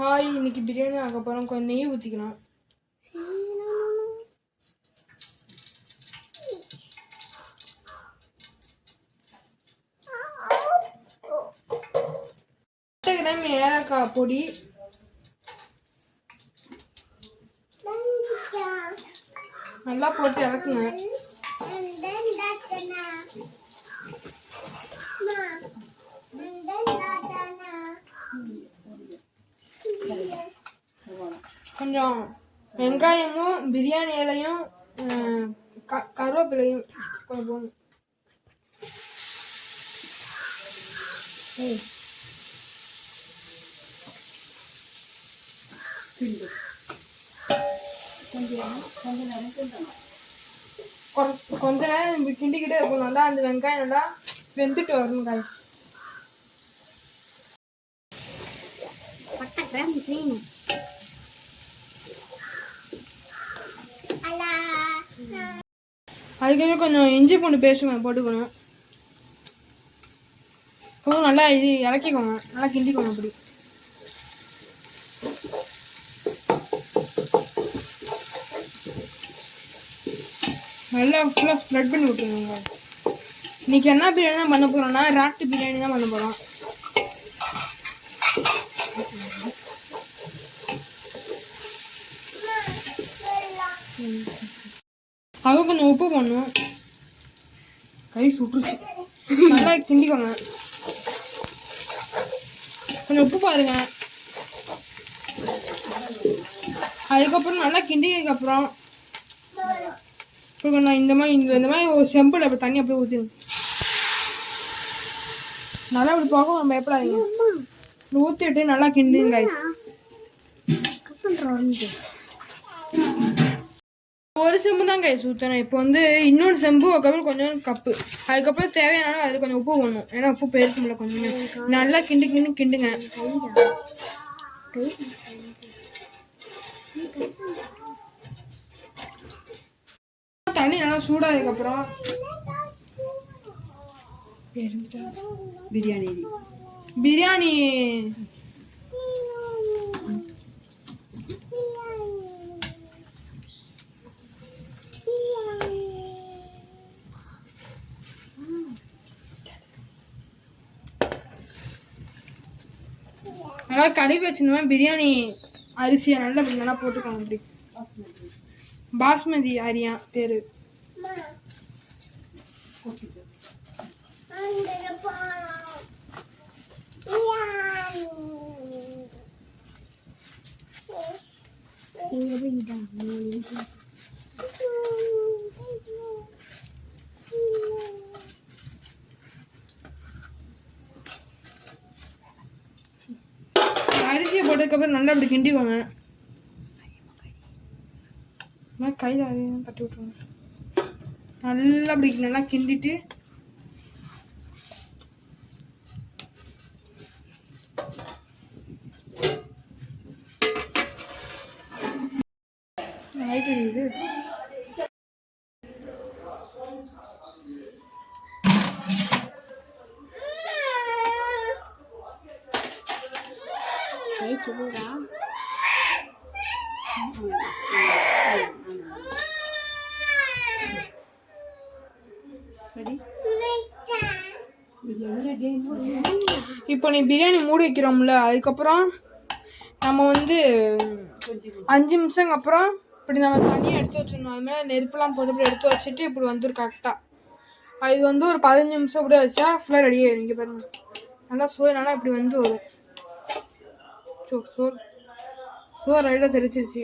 Hi, இன்னைக்கு பிரியாணி ஆக போகிறோம். கொஞ்சம் நெய் ஊற்றிக்கலாம். கிராம் ஏலக்காய் பொடி, நல்லா போட்டு இறக்குங்க. கொஞ்சம் வெங்காயமும் பிரியாணி இலையும் கருவேப்பிலையும் கொஞ்சம் போடணும். கொஞ்ச நேரம் கிண்டிக்கிட்டே இருக்கணும். நல்லா அந்த வெங்காயம் நல்லா வெந்துட்டு வரணும். காய் அதுக்கப்புறம் கொஞ்சம் இஞ்சி பூண்டு பேஸ்ட் போட்டுக்கணும். அப்புறம் நல்லா இது இறக்கிக்கோங்க, நல்லா கிண்டிக்கோங்க. அப்படி நல்லா ஃபுல்லாக ஸ்ப்ரெட் பண்ணி விட்டுருங்க. இன்னைக்கு என்ன பிரியாணி தான் பண்ண போகிறோம்னா ராட்டு பிரியாணி தான் பண்ண போகிறோம். அது கொஞ்சம் உப்பு போடணும். கை சுட்டுருச்சு. நல்லா கிண்டிக்கோங்க. கொஞ்சம் உப்பு பாருங்க. அதுக்கப்புறம் நல்லா கிண்டிக்கப்புறம் நான் இந்த மாதிரி ஒரு செம்பில் அப்படி தண்ணி அப்படியே ஊற்றிடுங்க. நல்லா அப்படி போக நம்ம எப்படாதீங்க. ஊற்றிட்டு நல்லா கிண்டுங்க. ஒரு செம்பு தான் கைஸ் ஊற்றணும். இப்போ வந்து இன்னொரு செம்பு, அதுக்கப்புறம் கொஞ்சம் கப்பு, அதுக்கப்புறம் தேவையான அது கொஞ்சம் உப்பு போடணும். ஏன்னா உப்பு போயிருக்கும்ல கொஞ்சம். நல்லா கிண்டுங்க. தண்ணி நல்லா சூடாதுக்கப்புறம் பிரியாணி நல்லா கழுவி வச்சிருந்தோம். பிரியாணி அரிசியை நல்லா போட்டுக்கோங்க. அப்படி பாஸ்மதி அரியா பேரு. அரிசியை போட்டதுக்கப்புறம் நல்லா அப்படி கிண்டிக்கோங்க. கையில் அதையும் தட்டி விட்டுருங்க. நல்லா அப்படி நல்லா கிண்டிட்டு தெரியுது. இப்போ நீ பிரியாணி மூடி வைக்கிறோம்ல, அதுக்கப்புறம் நம்ம வந்து 5 நிமிஷம் அப்புறம் இப்படி நம்ம தனியாக எடுத்து வச்சிடணும். அது மேலே நெருப்புலாம் போட்டு இப்படி எடுத்து வச்சுட்டு இப்படி வந்துடும் கரெக்டாக. இது வந்து ஒரு 15 நிமிஷம் இப்படி வச்சா ஃபுல்லாக ரெடி ஆகிடும். இங்கே பாருங்க, நல்லா நல்லா இப்படி வந்து வரும். சோறு ரைட்டாக தெரிச்சிருச்சு.